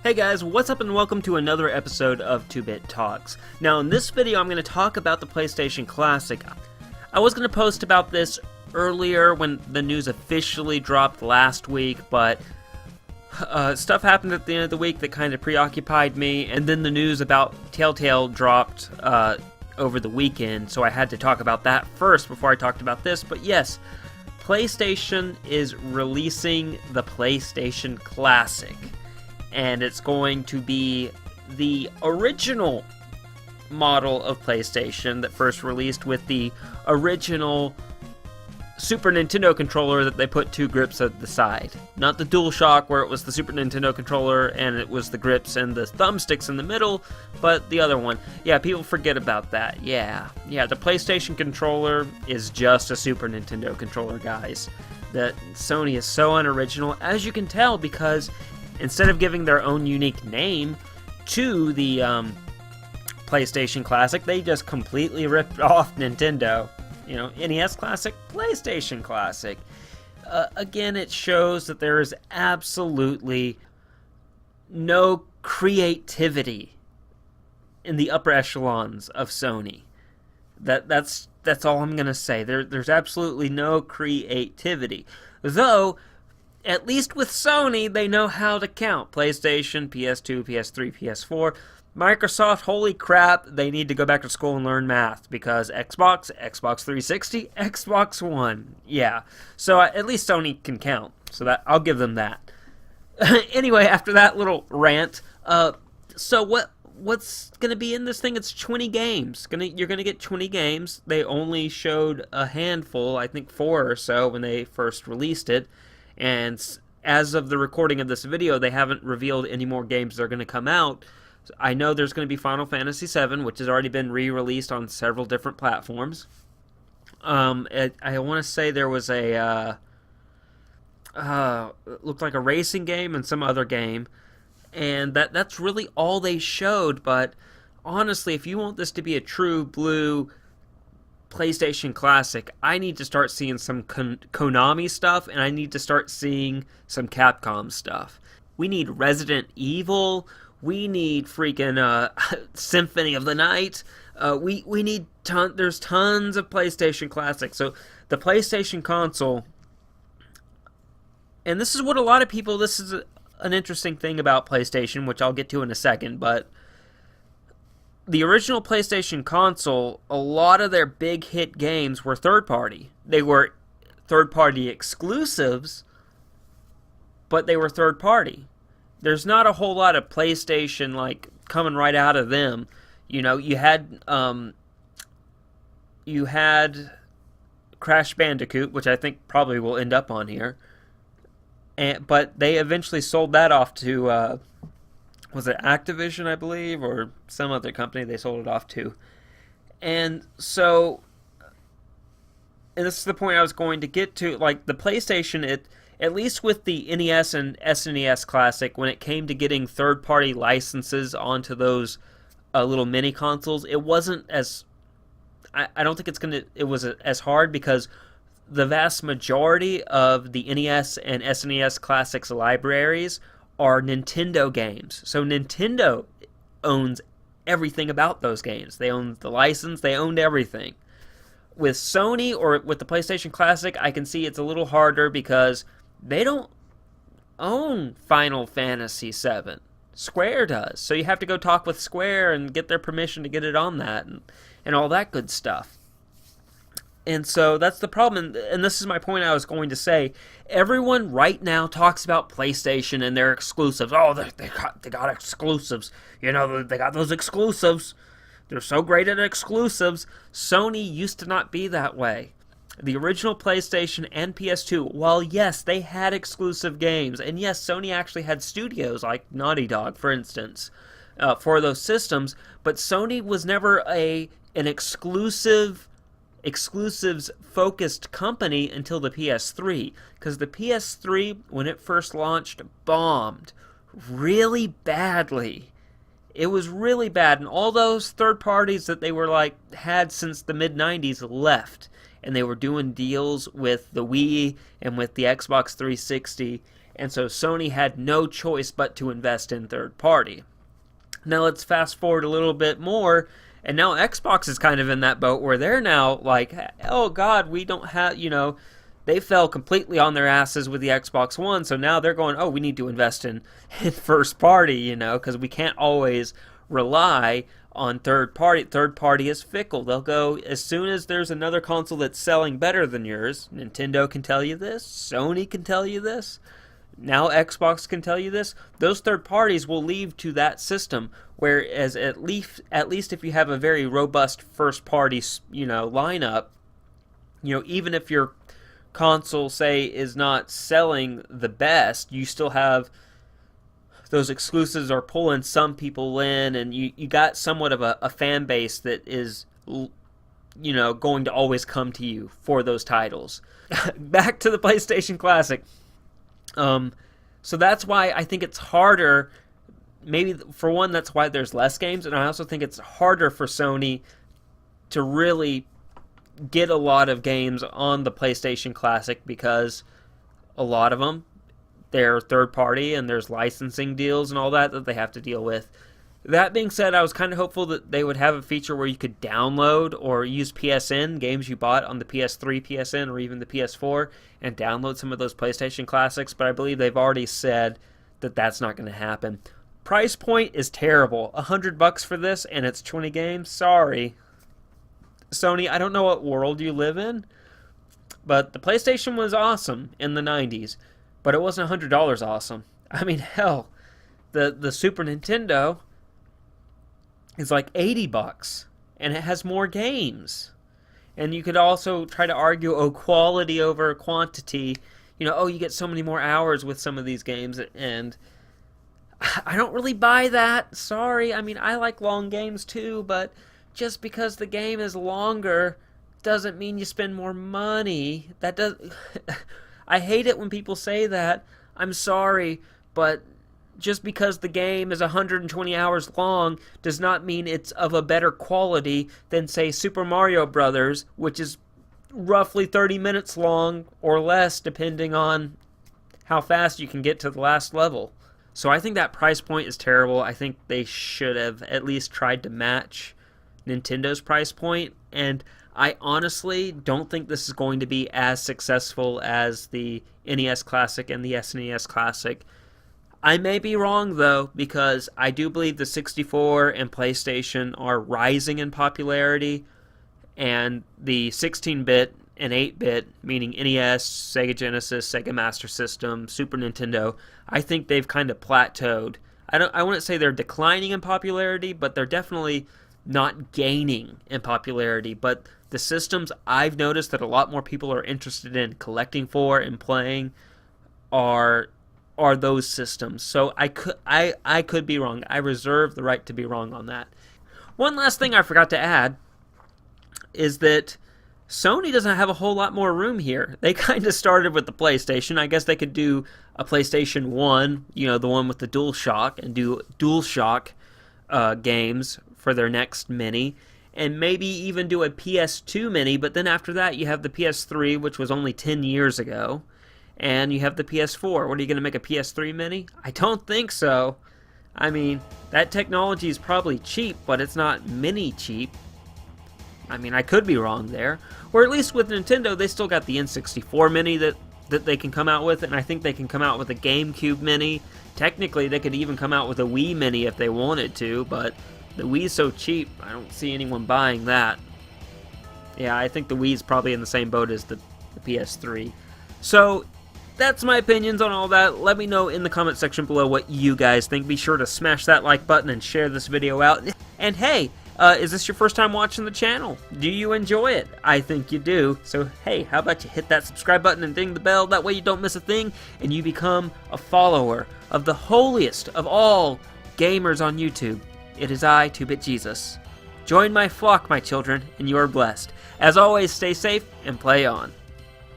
Hey guys, what's up and welcome to another episode of 2-Bit Talks. Now in this video I'm going to talk about the PlayStation Classic. I was going to post about this earlier when the news officially dropped last week, but stuff happened at the end of the week that kind of preoccupied me, and then the news about Telltale dropped over the weekend, so I had to talk about that first before I talked about this. But yes, PlayStation is releasing the PlayStation Classic. And it's going to be the original model of PlayStation that first released with the original Super Nintendo controller that they put two grips at the side. Not the DualShock where it was the Super Nintendo controller and it was the grips and the thumbsticks in the middle, but the other one. Yeah, people forget about that. Yeah, the PlayStation controller is just a Super Nintendo controller, guys. That Sony is so unoriginal, as you can tell, because instead of giving their own unique name to the PlayStation Classic, they just completely ripped off Nintendo. You know, NES Classic, PlayStation Classic. Again, it shows that there is absolutely no creativity in the upper echelons of Sony. That's all I'm gonna say. There's absolutely no creativity. Though, at least with Sony, they know how to count. PlayStation, PS2, PS3, PS4. Microsoft, holy crap, they need to go back to school and learn math, because Xbox, Xbox 360, Xbox One. Yeah, so at least Sony can count, so that I'll give them that. Anyway, after that little rant, so what's going to be in this thing? It's 20 games. You're going to get 20 games. They only showed a handful, I think 4 or so, when they first released it. And as of the recording of this video, they haven't revealed any more games that are going to come out. I know there's going to be Final Fantasy VII, which has already been re-released on several different platforms. I want to say there was a looked like a racing game and some other game, and that's really all they showed. But honestly, if you want this to be a true blue PlayStation Classic, I need to start seeing some Konami stuff, and I need to start seeing some Capcom stuff. We need Resident Evil. We need freaking Symphony of the Night. We need there's tons of PlayStation Classics. So the PlayStation console, and this is what a lot of people, this is an interesting thing about PlayStation, which I'll get to in a second, but the original PlayStation console, a lot of their big hit games were third-party. They were third-party exclusives, but they were third-party. There's not a whole lot of PlayStation like coming right out of them. You know, you had Crash Bandicoot, which I think probably will end up on here, but they eventually sold that off to was it Activision, I believe, or some other company they sold it off to. And so, and this is the point I was going to get to, like the PlayStation, at least with the NES and SNES Classic, when it came to getting third-party licenses onto those little mini consoles, it wasn't as, I don't think it was as hard, because the vast majority of the NES and SNES Classics libraries are Nintendo games. So Nintendo owns everything about those games. They own the license, they owned everything. With Sony or with the PlayStation Classic, I can see it's a little harder because they don't own Final Fantasy VII. Square does. So you have to go talk with Square and get their permission to get it on that and all that good stuff. And so that's the problem, and this is my point I was going to say. Everyone right now talks about PlayStation and their exclusives. Oh, they got exclusives. You know, they got those exclusives. They're so great at exclusives. Sony used to not be that way. The original PlayStation and PS2, while yes, they had exclusive games, and yes, Sony actually had studios like Naughty Dog, for instance, for those systems, but Sony was never an exclusives-focused company until the PS3, because the PS3, when it first launched, bombed really badly. It was really bad, and all those third parties that they were had since the mid-90s left, and they were doing deals with the Wii and with the Xbox 360, and so Sony had no choice but to invest in third party. Now let's fast forward a little bit more, and now Xbox is kind of in that boat where they're now like, oh god, we don't have, they fell completely on their asses with the Xbox One, so now they're going, oh, we need to invest in first party, because we can't always rely on third party. Third party is fickle. They'll go, as soon as there's another console that's selling better than yours, Nintendo can tell you this, Sony can tell you this, now Xbox can tell you this, those third parties will leave to that system, whereas at least if you have a very robust first party, lineup, even if your console, say, is not selling the best, you still have those exclusives are pulling some people in, and you got somewhat of a fan base that is, going to always come to you for those titles. Back to the PlayStation Classic. So that's why I think it's harder, maybe for one, that's why there's less games, and I also think it's harder for Sony to really get a lot of games on the PlayStation Classic, because a lot of them, they're third party and there's licensing deals and all that they have to deal with. That being said, I was kind of hopeful that they would have a feature where you could download or use PSN, games you bought on the PS3 PSN or even the PS4, and download some of those PlayStation Classics, but I believe they've already said that that's not going to happen. Price point is terrible. $100 for this and it's 20 games? Sorry. Sony, I don't know what world you live in, but the PlayStation was awesome in the 90s, but it wasn't $100 awesome. I mean, hell, the Super Nintendo is like $80, and it has more games. And you could also try to argue, quality over quantity. You get so many more hours with some of these games, and I don't really buy that. Sorry, I mean, I like long games too, but just because the game is longer doesn't mean you spend more money. That does. I hate it when people say that. I'm sorry, but just because the game is 120 hours long does not mean it's of a better quality than, say, Super Mario Brothers, which is roughly 30 minutes long or less, depending on how fast you can get to the last level. So I think that price point is terrible. I think they should have at least tried to match Nintendo's price point, and I honestly don't think this is going to be as successful as the NES Classic and the SNES Classic. I may be wrong, though, because I do believe the 64 and PlayStation are rising in popularity, and the 16-bit and 8-bit, meaning NES, Sega Genesis, Sega Master System, Super Nintendo, I think they've kind of plateaued. I wouldn't say they're declining in popularity, but they're definitely not gaining in popularity. But the systems I've noticed that a lot more people are interested in collecting for and playing are those systems. So I could be wrong. I reserve the right to be wrong on that. One last thing I forgot to add is that Sony doesn't have a whole lot more room here. They kind of started with the PlayStation. I guess they could do a PlayStation 1, the one with the DualShock, and do DualShock games for their next mini, and maybe even do a PS2 mini, but then after that you have the PS3, which was only 10 years ago, and you have the PS4. What, are you going to make a PS3 mini? I don't think so. I mean, that technology is probably cheap, but it's not mini cheap. I mean, I could be wrong there. Or at least with Nintendo, they still got the N64 mini that they can come out with, and I think they can come out with a GameCube mini. Technically, they could even come out with a Wii mini if they wanted to, but the Wii's so cheap, I don't see anyone buying that. Yeah, I think the Wii's probably in the same boat as the PS3. So, that's my opinions on all that. Let me know in the comment section below what you guys think. Be sure to smash that like button and share this video out. And hey, is this your first time watching the channel? Do you enjoy it? I think you do. So hey, how about you hit that subscribe button and ding the bell? That way you don't miss a thing and you become a follower of the holiest of all gamers on YouTube. It is I, 2-Bit Jesus. Join my flock, my children, and you are blessed. As always, stay safe and play on.